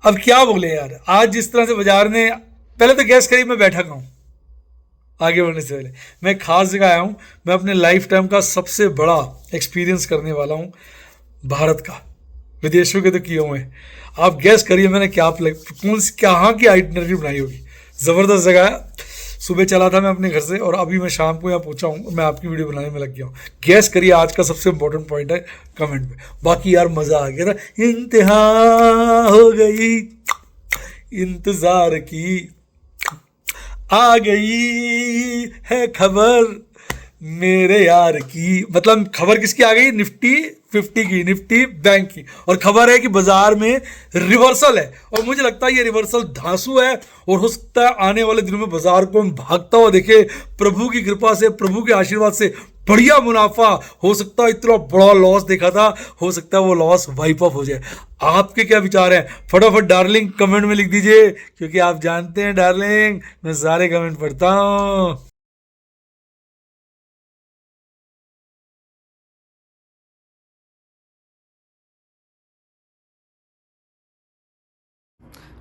अब क्या बोले यार, आज जिस तरह से बाजार ने, पहले तो गैस करिए मैं बैठा कहाँ हूँ। आगे बढ़ने से पहले मैं एक खास जगह आया हूँ। मैं अपने लाइफ टाइम का सबसे बड़ा एक्सपीरियंस करने वाला हूँ भारत का। विदेशों के तो किए हुए हैं। आप गैस करिए मैंने क्या कौन सी कहाँ की आइटनरी बनाई होगी। ज़बरदस्त जगह है। सुबह चला था मैं अपने घर से और अभी मैं शाम को यहाँ पहुँचा हूँ। मैं आपकी वीडियो बनाने में लग गया हूँ। गैस करिए आज का सबसे इंपॉर्टेंट पॉइंट है कमेंट में। बाकी यार मज़ा आ गया था। इंतहा हो गई इंतज़ार की, आ गई है खबर मेरे यार की। मतलब खबर किसकी आ गई? निफ्टी 50 की, निफ्टी बैंक की। और खबर है कि बाजार में रिवर्सल है और मुझे लगता है ये रिवर्सल धांसू है और हो सकता है आने वाले दिनों में बाजार को हम भागता हुआ देखे। प्रभु की कृपा से, प्रभु के आशीर्वाद से बढ़िया मुनाफा हो सकता है। इतना बड़ा लॉस देखा था, हो सकता है वो लॉस वाइप ऑफ हो जाए। आपके क्या विचार हैं? फटाफट डार्लिंग कमेंट में लिख दीजिए, क्योंकि आप जानते हैं डार्लिंग मैं सारे कमेंट पढ़ता हूँ।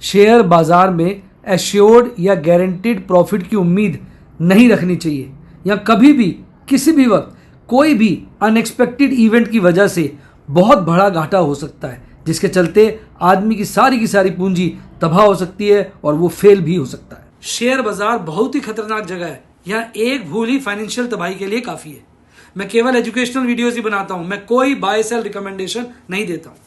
शेयर बाजार में एश्योर्ड या गारंटीड प्रॉफिट की उम्मीद नहीं रखनी चाहिए, या कभी भी किसी भी वक्त कोई भी अनएक्सपेक्टेड इवेंट की वजह से बहुत बड़ा घाटा हो सकता है, जिसके चलते आदमी की सारी पूंजी तबाह हो सकती है और वो फेल भी हो सकता है। शेयर बाजार बहुत ही खतरनाक जगह है। यहाँ एक भूल ही फाइनेंशियल तबाही के लिए काफ़ी है। मैं केवल एजुकेशनल वीडियोस ही बनाता हूँ, मैं कोई बाय सेल रिकमेंडेशन नहीं देता हूँ।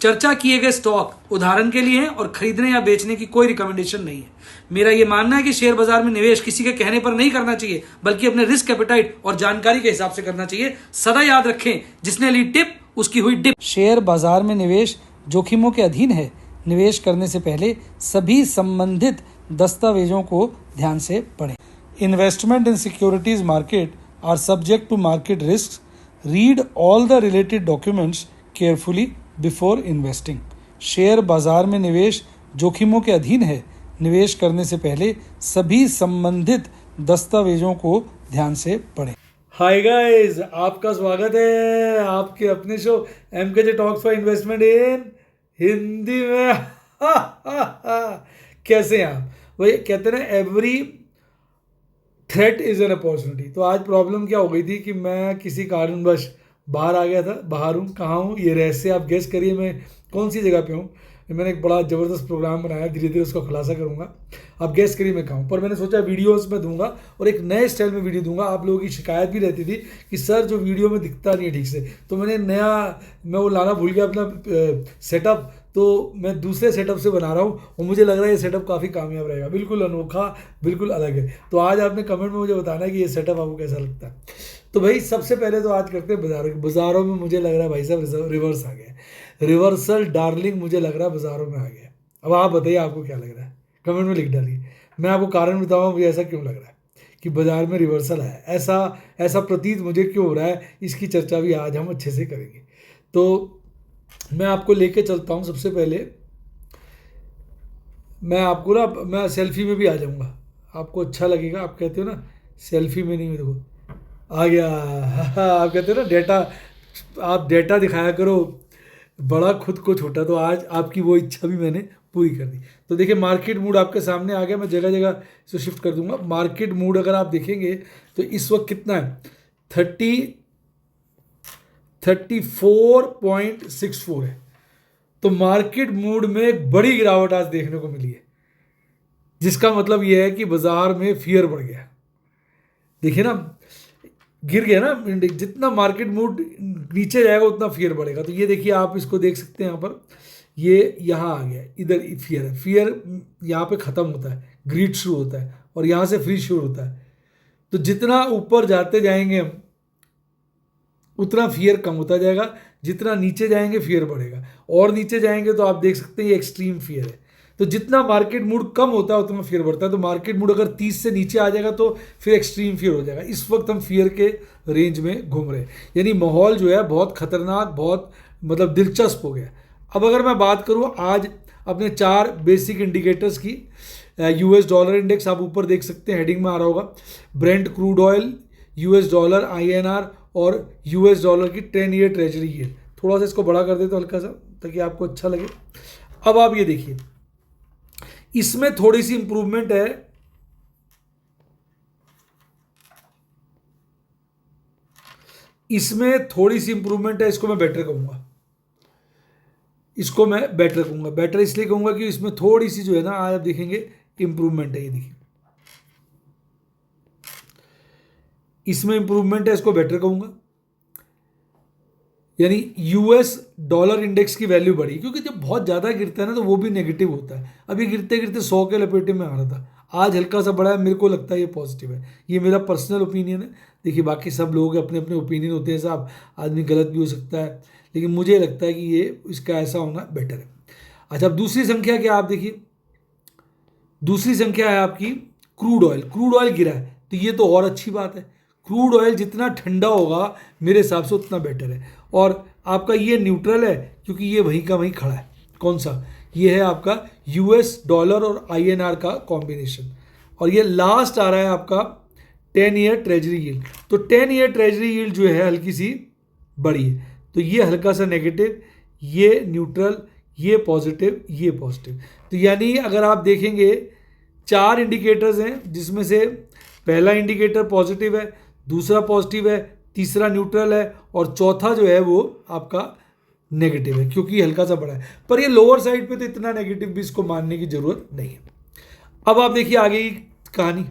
चर्चा किए गए स्टॉक उदाहरण के लिए हैं और खरीदने या बेचने की कोई रिकमेंडेशन नहीं है। मेरा यह मानना है कि शेयर बाजार में निवेश किसी के कहने पर नहीं करना चाहिए, बल्कि अपने रिस्क एपेटाइट और जानकारी के हिसाब से करना चाहिए। सदा याद रखें, जिसने ली टिप उसकी हुई डिप। शेयर बाजार में निवेश जोखिमों के अधीन है। निवेश करने से पहले सभी संबंधित दस्तावेजों को ध्यान से पढ़ें। Investment in securities market are subject to market risk. Read all the related documents carefully before investing. Share बाजार में निवेश जोखिमों के अधीन है। निवेश करने से पहले सभी संबंधित दस्तावेजों को ध्यान से पढ़ें। हाय गाइस, आपका स्वागत है आपके अपने show MKJ talks for investment इन हिंदी में। कैसे हैं आप? वही कहते हैं ना, every threat is an opportunity. तो आज प्रॉब्लम क्या हो गई थी कि मैं किसी कारणवश बाहर आ गया था। बाहर हूँ, कहाँ हूँ ये रहस्य आप गेस करिए मैं कौन सी जगह पे हूँ। मैंने एक बड़ा ज़बरदस्त प्रोग्राम बनाया, धीरे धीरे उसका खुलासा करूँगा। आप गेस करिए मैं कहाँ हूँ। पर मैंने सोचा वीडियोस में दूंगा और एक नए स्टाइल में वीडियो दूंगा। आप लोगों की शिकायत भी रहती थी कि सर जो वीडियो में दिखता नहीं है ठीक से, तो मैं वो लाना भूल गया अपना सेटअप। तो मैं दूसरे सेटअप से बना रहा हूँ और मुझे लग रहा है ये सेटअप काफ़ी कामयाब रहेगा, बिल्कुल अनोखा, बिल्कुल अलग है। तो आज आपने कमेंट में मुझे बताना है कि ये सेटअप आपको कैसा लगता है। तो भाई सबसे पहले तो आज करते हैं बाज़ारों में मुझे लग रहा है भाई साहब रिवर्स आ गया, रिवर्सल डार्लिंग मुझे लग रहा है बाज़ारों में आ गया। अब आप बताइए आपको क्या लग रहा है, कमेंट में लिख डालिए। मैं आपको कारण बताऊँगा मुझे ऐसा क्यों लग रहा है कि बाज़ार में रिवर्सल है। ऐसा प्रतीत मुझे क्यों हो रहा है, इसकी चर्चा भी आज हम अच्छे से करेंगे। तो मैं आपको लेके चलता हूँ। सबसे पहले मैं आपको ना, मैं सेल्फी में भी आ जाऊँगा, आपको अच्छा लगेगा। आप कहते हो ना सेल्फी में नहीं, देखो आ गया। आप कहते हो ना डेटा, आप डेटा दिखाया करो बड़ा खुद को छोटा। तो आज आपकी वो इच्छा भी मैंने पूरी कर दी। तो देखिए मार्केट मूड आपके सामने आ गया। मैं जगह जगह इसको शिफ्ट कर दूंगा। मार्केट मूड अगर आप देखेंगे तो इस वक्त कितना है, 34.64 है। तो मार्केट मूड में एक बड़ी गिरावट आज देखने को मिली है, जिसका मतलब यह है कि बाजार में फियर बढ़ गया। देखिए ना, गिर गया ना, जितना मार्केट मूड नीचे जाएगा उतना फियर बढ़ेगा। तो ये देखिए आप इसको देख सकते हैं यहाँ पर, ये यहाँ आ गया, इधर फियर है। फियर यहाँ पे ख़त्म होता है, ग्रीड शुरू होता है और यहाँ से फ्री शुरू होता है। तो जितना ऊपर जाते जाएंगे हम उतना फियर कम होता जाएगा, जितना नीचे जाएंगे फियर बढ़ेगा, और नीचे जाएंगे तो आप देख सकते हैं ये एक्सट्रीम फियर है। तो जितना मार्केट मूड कम होता है उतना फियर बढ़ता है। तो मार्केट मूड अगर 30 से नीचे आ जाएगा तो फिर एक्सट्रीम फियर हो जाएगा। इस वक्त हम फियर के रेंज में घूम रहे हैं, यानी माहौल जो है बहुत खतरनाक, बहुत मतलब दिलचस्प हो गया। अब अगर मैं बात करूँ आज अपने 4 बेसिक इंडिकेटर्स की, US डॉलर इंडेक्स आप ऊपर देख सकते हैं, हेडिंग में आ रहा होगा। Brent crude oil, US dollar, INR और US डॉलर की 10 ईयर ट्रेजरी है। थोड़ा सा इसको बड़ा कर दे तो हल्का सा, ताकि आपको अच्छा लगे। अब आप ये देखिए, इसमें थोड़ी सी इंप्रूवमेंट है, इसमें थोड़ी सी इंप्रूवमेंट है, इसको मैं बेटर कहूंगा, इसको मैं बेटर कहूंगा। बेटर इसलिए कहूंगा कि इसमें थोड़ी सी जो है ना, आज आप देखेंगे इंप्रूवमेंट है, ये देखिए इसमें इंप्रूवमेंट है, इसको बेटर कहूंगा। यानी यूएस डॉलर इंडेक्स की वैल्यू बढ़ी, क्योंकि जब बहुत ज़्यादा गिरता है ना तो वो भी नेगेटिव होता है। अभी गिरते गिरते 100 के लपेटे में आ रहा था, आज हल्का सा बढ़ा है, मेरे को लगता है ये पॉजिटिव है। ये मेरा पर्सनल ओपिनियन है। देखिए बाकी सब लोगों के अपने अपने ओपिनियन होते हैं साहब, आदमी गलत भी हो सकता है, लेकिन मुझे लगता है कि ये इसका ऐसा होना बेटर है। अच्छा, अब दूसरी संख्या क्या आप देखिए, दूसरी संख्या है आपकी क्रूड ऑयल। क्रूड ऑयल गिरा है तो ये तो और अच्छी बात है। क्रूड ऑयल जितना ठंडा होगा मेरे हिसाब से उतना बेटर है। और आपका ये न्यूट्रल है क्योंकि ये वहीं का वहीं खड़ा है। कौन सा? ये है आपका यूएस डॉलर और आईएनआर का कॉम्बिनेशन। और ये लास्ट आ रहा है आपका 10 ईयर ट्रेजरी यील्ड। तो 10 ईयर ट्रेजरी यील्ड जो है हल्की सी बड़ी है, तो ये हल्का सा नेगेटिव, ये न्यूट्रल, ये पॉजिटिव, ये पॉजिटिव। तो यानी अगर आप देखेंगे 4 इंडिकेटर्स हैं, जिसमें से पहला इंडिकेटर पॉजिटिव है, दूसरा पॉजिटिव है, तीसरा न्यूट्रल है और चौथा जो है वो आपका नेगेटिव है, क्योंकि ये हल्का सा बड़ा है। पर ये लोअर साइड पे तो इतना नेगेटिव भी इसको मानने की जरूरत नहीं है। अब आप देखिए आगे की कहानी।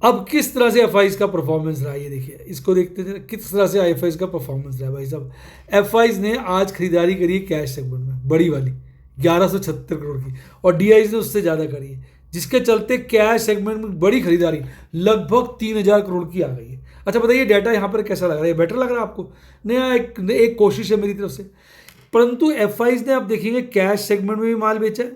अब किस तरह से एफआईज का परफॉर्मेंस रहा, ये देखिए, इसको देखते थे किस तरह से एफआईज का परफॉर्मेंस रहा भाई साहब। एफआईज ने आज खरीदारी करी है कैश सेगमेंट में, बड़ी वाली 1176 करोड़ की, और डीआईज ने उससे ज़्यादा करी है, जिसके चलते कैश सेगमेंट में बड़ी खरीदारी लगभग 3000 करोड़ की आ गई है। अच्छा बताइए, डाटा यहाँ पर कैसा लग रहा है? बेटर लग रहा है आपको? नया एक कोशिश है मेरी तरफ से। परंतु एफआईज ने आप देखेंगे कैश सेगमेंट में भी माल बेचा है,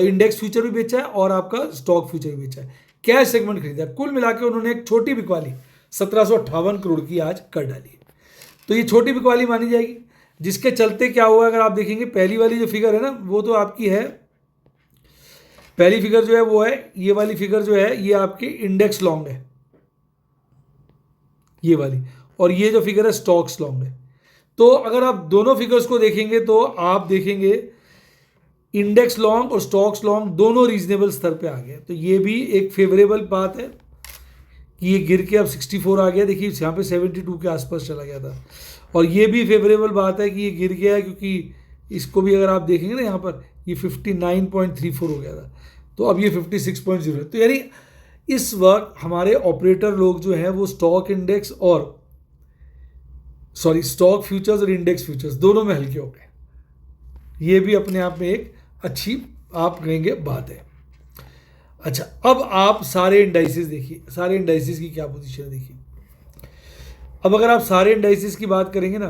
इंडेक्स फ्यूचर भी बेचा है और आपका स्टॉक फ्यूचर भी बेचा है, कैश सेगमेंट खरीदा है। कुल मिलाकर उन्होंने एक छोटी बिकवाली 1758 करोड़ की आज कर डाली है। तो ये छोटी बिकवाली मानी जाएगी, जिसके चलते क्या हुआ, अगर आप देखेंगे पहली वाली जो फिगर है ना, वो तो आपकी है, पहली फिगर जो है वो है, ये वाली फिगर जो है ये आपकी इंडेक्स लॉन्ग है, ये वाली, और ये जो फिगर है स्टॉक्स लॉन्ग है। तो अगर आप दोनों फिगर्स को देखेंगे तो आप देखेंगे इंडेक्स लॉन्ग और स्टॉक्स लॉन्ग दोनों रीजनेबल स्तर पे आ गए। तो ये भी एक फेवरेबल बात है कि ये गिर के अब 64 आ गया। देखिए यहाँ पे 72 के आसपास चला गया था, और ये भी फेवरेबल बात है कि ये गिर गया है, क्योंकि इसको भी अगर आप देखेंगे ना यहाँ पर ये 59.34 हो गया था, तो अब ये 56.0 है। तो यानी इस वक्त हमारे ऑपरेटर लोग जो हैं वो स्टॉक इंडेक्स और स्टॉक फ्यूचर्स और इंडेक्स फ्यूचर्स दोनों में हल्के हो गए। ये भी अपने आप में एक अच्छी आप कहेंगे बात है। अच्छा, अब आप सारे इंडाइसिस देखिए, सारे इंडाइसिस की क्या पोजीशन है देखिए। अब अगर आप सारे इंडाइसिस की बात करेंगे ना,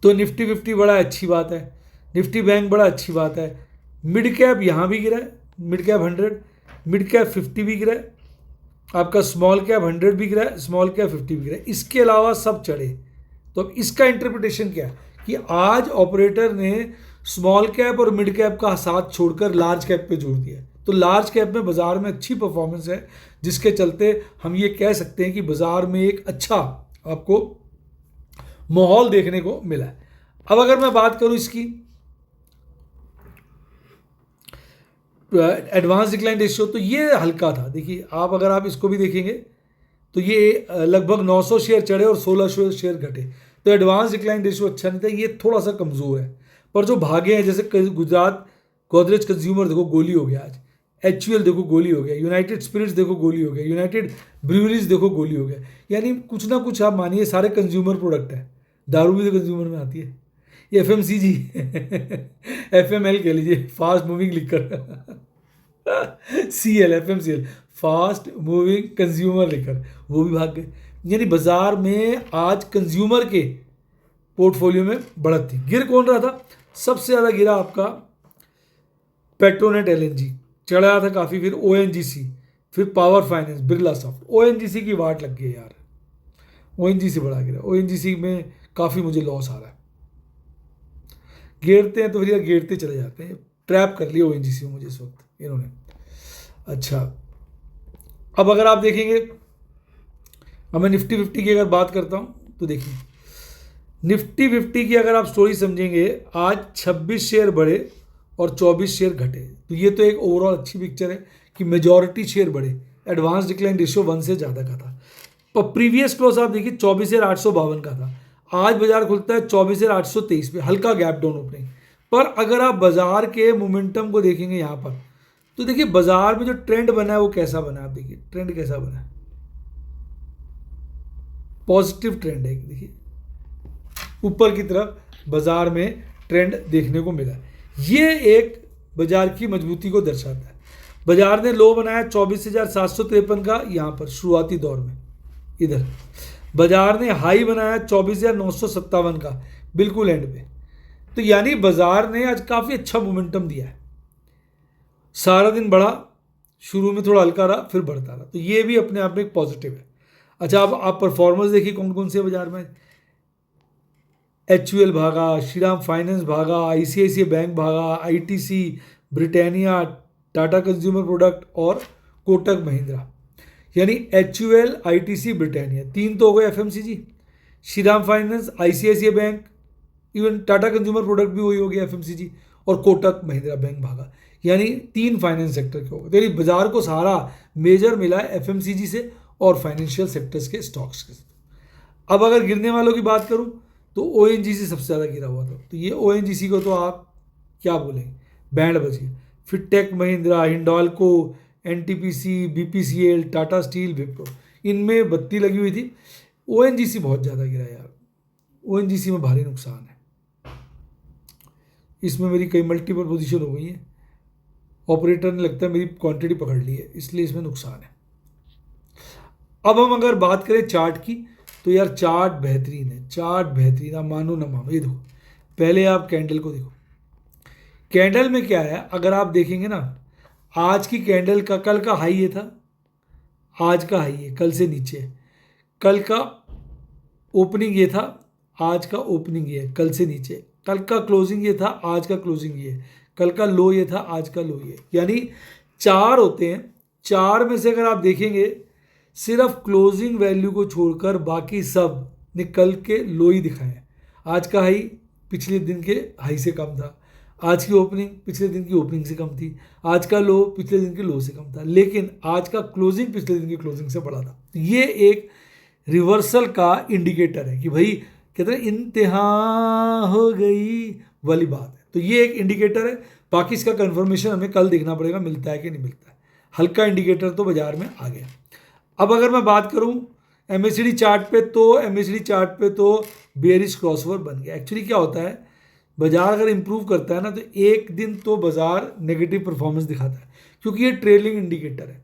तो निफ्टी 50 बड़ा अच्छी बात है, निफ्टी बैंक बड़ा अच्छी बात है, मिड कैप यहाँ भी गिरा है, मिड कैप 100, मिड कैप 50 भी गिरा है, आपका स्मॉल कैप 100 भी गिरा है, स्मॉल कैप 50 भी गिरा है, इसके अलावा सब चढ़े। तो अब इसका इंटरप्रिटेशन क्या है कि आज ऑपरेटर ने स्मॉल कैप और मिड कैप का साथ छोड़कर लार्ज कैप पे जोड़ दिया है। तो लार्ज कैप में बाजार में अच्छी परफॉर्मेंस है, जिसके चलते हम ये कह सकते हैं कि बाजार में एक अच्छा आपको माहौल देखने को मिला है। अब अगर मैं बात करूं इसकी एडवांस डिक्लाइन रेशियो, तो ये हल्का था। देखिए अगर आप इसको भी देखेंगे तो ये लगभग 900 शेयर चढ़े और 1600 शेयर घटे। तो एडवांस डिक्लाइन रेशियो अच्छा नहीं था, ये थोड़ा सा कमज़ोर है। पर जो भागे हैं, जैसे गुजरात गोदरेज कंज्यूमर देखो गोली हो गया आज, HUL देखो गोली हो गया, यूनाइटेड स्पिरिट्स देखो गोली हो गया, यूनाइटेड ब्रूअरीज देखो गोली हो गया। यानी कुछ ना कुछ आप मानिए सारे कंज्यूमर प्रोडक्ट है, दारू भी तो कंज्यूमर में आती है। ये FMCG FML कह लीजिए, fast moving liquor CL FMCL fast moving consumer liquor, वो भी भाग गए। यानी बाजार में आज कंज्यूमर के पोर्टफोलियो में बढ़त थी। गिर कौन रहा था? सबसे ज़्यादा गिरा आपका पेट्रोनेट LNG, चढ़ा था काफ़ी, फिर ONGC, फिर power finance, Birla soft. ONGC की वाट लग गई यार, ONGC बड़ा गिरा। ONGC में काफ़ी मुझे लॉस आ रहा है। गिरते हैं तो फिर यार गिरते चले जाते हैं, ट्रैप कर लिया ONGC में मुझे इस वक्त इन्होंने। अच्छा, अब अगर आप देखेंगे, अब मैं निफ्टी 50 की अगर बात करता हूँ तो देखिए निफ्टी 50 की अगर आप स्टोरी समझेंगे, आज 26 शेयर बढ़े और 24 शेयर घटे, तो ये तो एक ओवरऑल अच्छी पिक्चर है कि मेजॉरिटी शेयर बढ़े। एडवांस डिक्लाइन रेशियो 1 से ज़्यादा का था। पर प्रीवियस क्लोज आप देखिए 24,852 का था, आज बाजार खुलता है 24,823 पे, हल्का गैप डाउन ओपनिंग। पर अगर आप बाजार के मोमेंटम को देखेंगे यहाँ पर, तो देखिए बाजार में जो ट्रेंड बना है वो कैसा बना है। आप देखिए ट्रेंड कैसा बना है, पॉजिटिव ट्रेंड है। देखिए ऊपर की तरफ बाजार में ट्रेंड देखने को मिला। ये एक बाजार की मजबूती को दर्शाता है। बाजार ने लो बनाया 24,753 का यहाँ पर शुरुआती दौर में, इधर बाजार ने हाई बनाया 24,957 का बिल्कुल एंड पे। तो यानी बाजार ने आज काफ़ी अच्छा मोमेंटम दिया है, सारा दिन बढ़ा, शुरू में थोड़ा हल्का रहा फिर बढ़ता रहा, तो ये भी अपने आप में एक पॉजिटिव है। अच्छा, अब आप परफॉर्मेंस देखिए कौन कौन से बाजार में। HUL भागा, श्रीराम फाइनेंस भागा, ICICI बैंक भागा, ITC, Britannia, Tata consumer product और कोटक महिंद्रा। यानी HUL, ITC, ब्रिटानिया, तीन तो हो गए FMCG, Shriram finance, ICICI bank, even Tata consumer product भी वही हो गया FMCG, और कोटक महिंद्रा बैंक भागा। यानी तीन फाइनेंस सेक्टर के हो गए। यानी बाजार को सारा मेजर मिला है FMCG से और फाइनेंशियल सेक्टर्स के स्टॉक्स के साथ। अब अगर गिरने वालों की बात करूं तो ONGC सबसे ज़्यादा गिरा हुआ था। तो ये ONGC को तो आप क्या बोलेंगे, बैंड बज गया। फिर Tech Mahindra, Hindalco, NTPC, BPCL, Tata Steel, Wipro, इनमें बत्ती लगी हुई थी। ONGC बहुत ज़्यादा गिरा यार, ONGC में भारी नुकसान है। इसमें मेरी कई मल्टीपल पोजीशन हो गई है, ऑपरेटर ने लगता है मेरी क्वांटिटी पकड़ ली है, इसलिए इसमें नुकसान है। अब हम अगर बात करें चार्ट की, तो यार चार्ट बेहतरीन है, चार्ट बेहतरीन, आप मानो ना मानो। ये देखो, पहले आप कैंडल को देखो, कैंडल में क्या है, अगर आप देखेंगे ना, आज की कैंडल का कल का हाई ये था, आज का हाई है कल से नीचे, कल का ओपनिंग ये था, आज का ओपनिंग ये है कल से नीचे, कल का क्लोजिंग ये था, आज का क्लोजिंग ये है, कल का लो ये था, आज का लो ये। यानी चार होते हैं, चार में से अगर आप देखेंगे सिर्फ क्लोजिंग वैल्यू को छोड़कर बाकी सब ने कल के लो ही दिखाए। आज का हाई पिछले दिन के हाई से कम था, आज की ओपनिंग पिछले दिन की ओपनिंग से कम थी, आज का लो पिछले दिन के लो से कम था, लेकिन आज का क्लोजिंग पिछले दिन की क्लोजिंग से बड़ा था। ये एक रिवर्सल का इंडिकेटर है कि भाई कहते हैं इंतहा हो गई वाली बात है। तो ये एक इंडिकेटर है, बाकी इसका कंफर्मेशन हमें कल देखना पड़ेगा मिलता है कि नहीं मिलता है। हल्का इंडिकेटर तो बाजार में आ गया। अब अगर मैं बात करूं MACD चार्ट पे, तो MACD चार्ट पे तो बेयरिश क्रॉसओवर बन गया। एक्चुअली क्या होता है, बाजार अगर इंप्रूव करता है ना, तो एक दिन तो बाजार नेगेटिव परफॉर्मेंस दिखाता है, क्योंकि ये ट्रेलिंग इंडिकेटर है,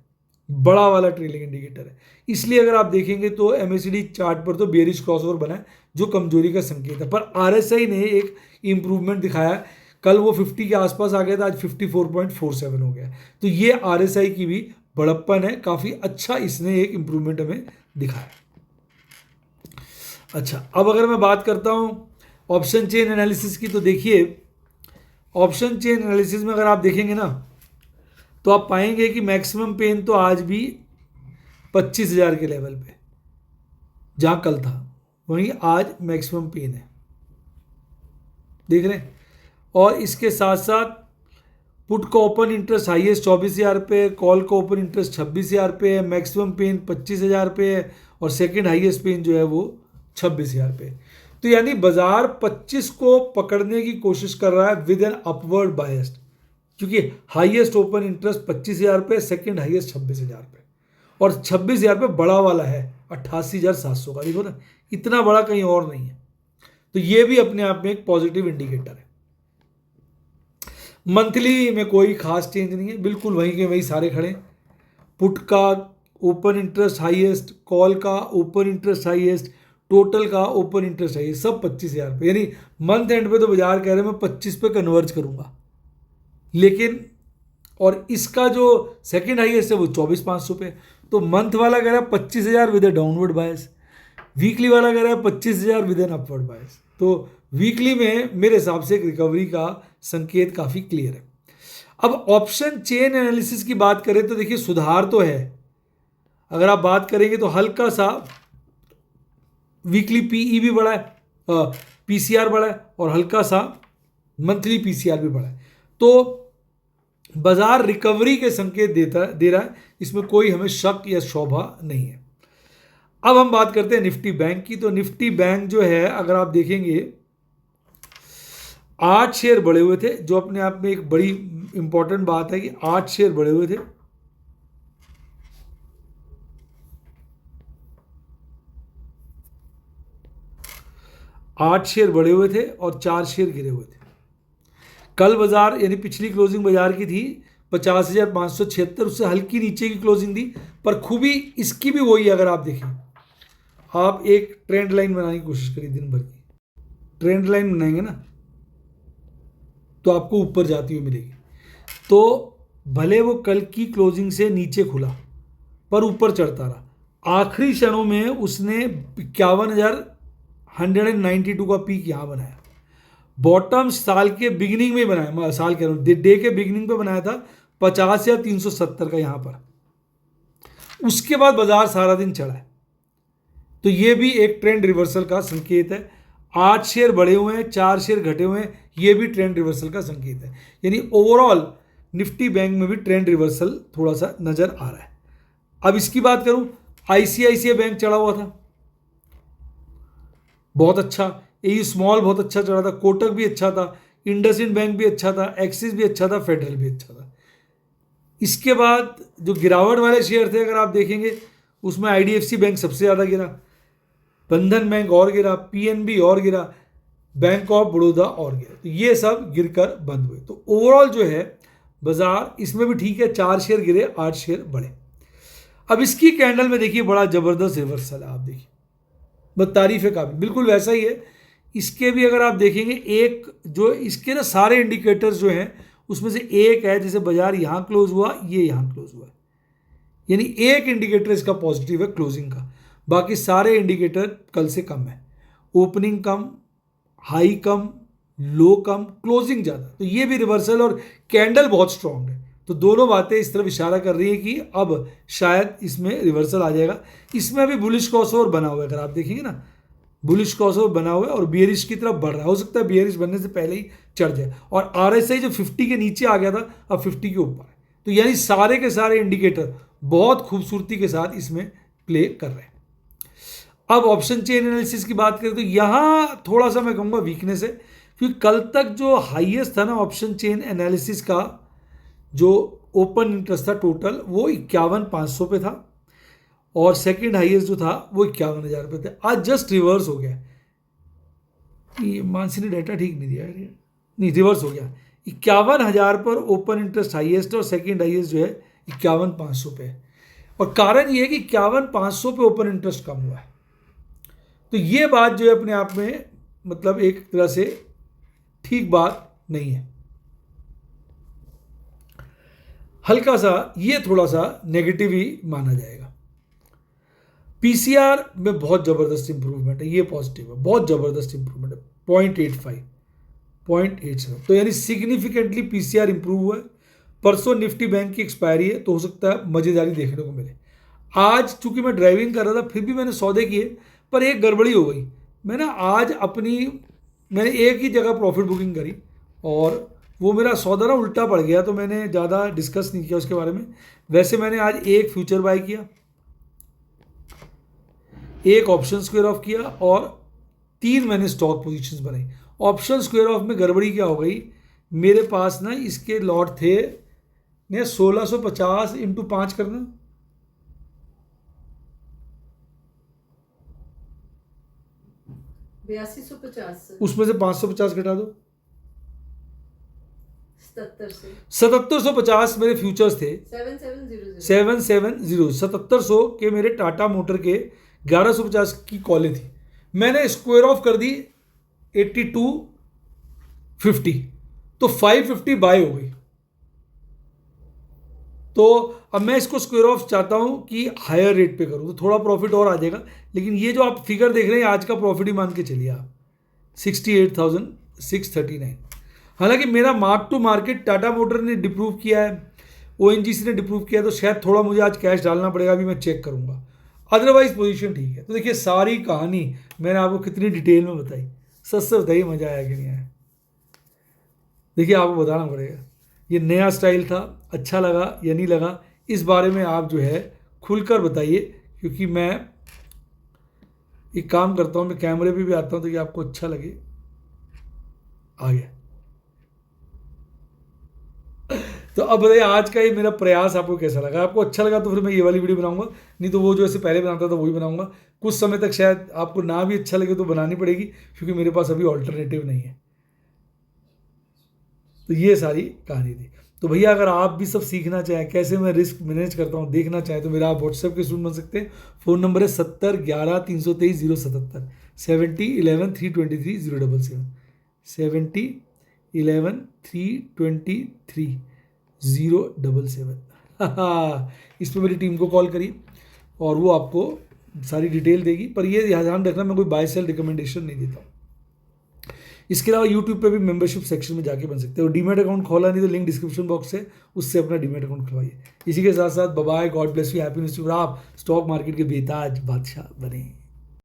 बड़ा वाला ट्रेलिंग इंडिकेटर है। इसलिए अगर आप देखेंगे तो MACD चार्ट पर तो बेयरिश क्रॉसओवर बना है, जो कमजोरी का संकेत है। पर RSI ने एक इंप्रूवमेंट दिखाया, कल वो 50 के आसपास आ गया था, आज 54.47 हो गया। तो ये RSI की भी बड़प्पन है, काफ़ी अच्छा इसने एक इंप्रूवमेंट हमें दिखाया। अच्छा, अब अगर मैं बात करता हूँ ऑप्शन चेन एनालिसिस की, तो देखिए ऑप्शन चेन एनालिसिस में अगर आप देखेंगे ना, तो आप पाएंगे कि मैक्सिमम पेन तो आज भी 25,000 के लेवल पे, जहाँ कल था वहीं आज मैक्सिमम पेन है, देख रहे हैं। और इसके साथ साथ पुट का ओपन इंटरेस्ट हाईएस्ट 24,000 पे, कॉल का ओपन इंटरेस्ट 26,000 पे है, मैक्सिमम पेन 25,000 पे है, और सेकंड हाईएस्ट पेन जो है वो 26,000 पे। तो यानी बाजार 25 को पकड़ने की कोशिश कर रहा है विद एन अपवर्ड बायस्ड, क्योंकि हाईएस्ट ओपन इंटरेस्ट 25,000 पे, सेकंड हाईएस्ट 26,000 पे, और 26,000 पे बड़ा वाला है 88,700 का। देखो ना, इतना बड़ा कहीं और नहीं है। तो ये भी अपने आप में एक पॉजिटिव इंडिकेटर है। मंथली में कोई खास चेंज नहीं है, बिल्कुल वहीं के वहीं सारे खड़े। पुट का ओपन इंटरेस्ट हाईएस्ट, कॉल का ओपन इंटरेस्ट हाईएस्ट, टोटल का ओपन इंटरेस्ट हाईएस्ट, सब 25,000 पे। यानी मंथ एंड पे तो बाजार कह रहे हैं मैं 25 पे कन्वर्ज करूंगा, लेकिन और इसका जो सेकंड हाईएस्ट है वो 24,500 पे। तो मंथ वाला कह रहा है 25,000 with A downward bias, weekly वाला कह रहा है 25,000 विद एन अपवर्ड बायस। तो वीकली में मेरे हिसाब से एक रिकवरी का संकेत काफ़ी क्लियर है। अब ऑप्शन चेन एनालिसिस की बात करें तो देखिए सुधार तो है, अगर आप बात करेंगे तो हल्का सा वीकली PE भी बढ़ा है, पीसीआर बढ़ा है और हल्का सा मंथली पीसीआर भी बढ़ा है। तो बाजार रिकवरी के संकेत दे रहा है, इसमें कोई हमें शक या शोभा नहीं है। अब हम बात करते हैं निफ्टी बैंक की। तो निफ्टी बैंक जो है, अगर आप देखेंगे 8 शेयर बढ़े हुए थे, जो अपने आप में एक बड़ी इंपॉर्टेंट बात है कि 8 शेयर बढ़े हुए थे। आठ शेयर बढ़े हुए थे और 4 शेयर गिरे हुए थे। कल बाजार यानी पिछली क्लोजिंग बाजार की थी 50,576, उससे हल्की नीचे की क्लोजिंग थी। पर खूबी इसकी भी वही है, अगर आप देखें, आप एक ट्रेंड लाइन बनाने की कोशिश करिए, दिन भर की ट्रेंड लाइन बनाएंगे ना तो आपको ऊपर जाती हुई मिलेगी। तो भले वो कल की क्लोजिंग से नीचे खुला पर ऊपर चढ़ता रहा। आखिरी क्षणों में उसने 51,192 का पीक यहां बनाया। बॉटम साल के बिगिनिंग में बनाया, साल कह रहा हूं, डे के बिगिनिंग पे बनाया था 50,370 का यहां पर। उसके बाद बाजार सारा दिन चढ़ा है, तो ये भी एक ट्रेंड रिवर्सल का संकेत है। 8 शेयर बढ़े हुए हैं, 4 शेयर घटे हुए हैं, ये भी ट्रेंड रिवर्सल का संकेत है। यानी ओवरऑल निफ्टी बैंक में भी ट्रेंड रिवर्सल थोड़ा सा नजर आ रहा है। अब इसकी बात करूं, आईसीआईसीआई बैंक चढ़ा हुआ था, बहुत अच्छा। ये स्मॉल बहुत अच्छा चढ़ा था, कोटक भी अच्छा था, इंडसइंड बैंक भी अच्छा था, एक्सिस भी अच्छा था, फेडरल भी अच्छा था। इसके बाद जो गिरावट वाले शेयर थे, अगर आप देखेंगे, उसमें आईडीएफसी बैंक सबसे ज़्यादा गिरा, बंधन बैंक और गिरा, पीएनबी और गिरा, बैंक ऑफ बड़ौदा और गिरा। तो ये सब गिरकर बंद हुए। तो ओवरऑल जो है बाजार इसमें भी ठीक है, 4 शेयर गिरे, 8 शेयर बढ़े। अब इसकी कैंडल में देखिए बड़ा जबरदस्त रिवर्सल है, आप देखिए, बस तारीफ है काबिल, बिल्कुल वैसा ही है। इसके भी अगर आप देखेंगे, एक जो इसके ना सारे इंडिकेटर्स जो हैं उसमें से एक है, जैसे बाजार यहाँ क्लोज हुआ, ये यहाँ क्लोज हुआ है, यानी एक इंडिकेटर इसका पॉजिटिव है क्लोजिंग का, बाकी सारे इंडिकेटर कल से कम है। ओपनिंग कम, हाई कम, लो कम, क्लोजिंग ज़्यादा। तो ये भी रिवर्सल और कैंडल बहुत स्ट्रांग है। तो दोनों बातें इस तरफ इशारा कर रही है कि अब शायद इसमें रिवर्सल आ जाएगा। इसमें अभी बुलिश क्रॉसओवर बना हुआ है, अगर आप देखेंगे ना, बुलिश क्रॉसओवर बना हुआ है और बियरिश की तरफ बढ़ रहा है। हो सकता है बियरिश बनने से पहले ही चढ़ जाए। और आरएसआई जो 50 के नीचे आ गया था, अब 50 के ऊपर है। तो यानी सारे के सारे इंडिकेटर बहुत खूबसूरती के साथ इसमें प्ले कर रहे हैं। अब ऑप्शन चेन एनालिसिस की बात करें तो यहां थोड़ा सा मैं कहूँगा वीकनेस है, क्योंकि कल तक जो हाईएस्ट था ना ऑप्शन चेन एनालिसिस का, जो ओपन इंटरेस्ट था टोटल, वो 51,500 पे था और सेकंड हाईएस्ट जो था वो 51,000 पे थे। आज जस्ट रिवर्स हो गया। ये मानसी ने डाटा ठीक नहीं दिया है, नहीं रिवर्स हो गया। 51,000 पर ओपन इंटरेस्ट हाईएस्ट और सेकंड हाईएस्ट जो है 51,500 पे है। और कारण ये है कि 51,500 पे ओपन इंटरेस्ट कम हुआ है। तो ये बात जो है अपने आप में मतलब एक तरह से ठीक बात नहीं है, हल्का सा ये थोड़ा सा नेगेटिव ही माना जाएगा। पीसीआर में बहुत ज़बरदस्त इंप्रूवमेंट है, ये पॉजिटिव है, बहुत ज़बरदस्त इंप्रूवमेंट है, 0.85, 0.87। तो यानी सिग्निफिकेंटली पीसीआर इंप्रूव हुआ है। परसों निफ्टी बैंक की एक्सपायरी है, तो हो सकता है मज़ेदारी देखने को मिले। आज चूंकि मैं ड्राइविंग कर रहा था, फिर भी मैंने सौदे किए, पर एक गड़बड़ी हो गई। मैंने एक ही जगह प्रॉफिट बुकिंग करी और वो मेरा सौदा ना उल्टा पड़ गया, तो मैंने ज़्यादा डिस्कस नहीं किया उसके बारे में। वैसे मैंने आज एक फ्यूचर बाय किया, एक ऑप्शन स्क्वायर ऑफ किया और 3 मैंने स्टॉक पोजीशंस बनाई। ऑप्शन स्क्वायर ऑफ में गड़बड़ी क्या हो गई, मेरे पास ना इसके लॉट थे ने 1650 इंटू 5 करना, उसमें से 550 घटा दो, 7750 मेरे फ्यूचर्स थे, 7700 7700 के मेरे टाटा मोटर के 1150 की कॉलें थी। मैंने स्क्वायर ऑफ कर दी 8250, तो 550 बाय हो गई। तो अब मैं इसको स्क्वायर ऑफ चाहता हूं कि हायर रेट पे करूं, तो थोड़ा प्रॉफिट और आ जाएगा। लेकिन ये जो आप फिगर देख रहे हैं, आज का प्रॉफिट ही मान के चलिए आप 68,639। हालांकि मेरा mark to market Tata Motor ने डिप्रूव किया है, ओएनजीसी ने डिप्रूव किया है, तो शायद थोड़ा मुझे आज कैश डालना पड़ेगा, अभी मैं चेक करूंगा। अदरवाइज पोजीशन ठीक है। तो देखिए सारी कहानी मैंने आपको कितनी डिटेल में बताई, सच से बताइए मज़ा आया कि नहीं आया। देखिए आपको बताना पड़ेगा ये नया स्टाइल था, अच्छा लगा या नहीं लगा, इस बारे में आप जो है खुलकर बताइए, क्योंकि मैं एक काम करता हूँ, मैं कैमरे पे भी आता हूँ तो ये आपको अच्छा लगे। आ गया। तो अब बताइए आज का ये मेरा प्रयास आपको कैसा लगा। आपको अच्छा लगा तो फिर मैं ये वाली वीडियो बनाऊंगा, नहीं तो वो जो ऐसे पहले बनाता था वही बनाऊंगा। कुछ समय तक शायद आपको ना भी अच्छा लगे तो बनानी पड़ेगी, क्योंकि मेरे पास अभी ऑल्टरनेटिव नहीं है। तो ये सारी कहानी थी। तो भैया अगर आप भी सब सीखना चाहें कैसे मैं रिस्क मैनेज करता हूँ, देखना चाहें, तो मेरा आप व्हाट्सएप के स्टूडेंट बन सकते हैं। फ़ोन नंबर है 70 11 323 077, 70 11 323 077, 70 11 323 077। इस पर मेरी टीम को कॉल करिए और वो आपको सारी डिटेल देगी। पर ये ध्यान रखना मैं कोई बाय सेल रिकमेंडेशन नहीं देता हूँ। इसके अलावा यूट्यूब पे भी मेंबरशिप सेक्शन में जाके बन सकते हो। डीमेट अकाउंट खोला नहीं तो लिंक डिस्क्रिप्शन बॉक्स है, उससे अपना डीमेट अकाउंट खुलवाइए। इसी के साथ साथ bye, God bless you, happiness too, आप स्टॉक मार्केट के बेताज बादशाह बने।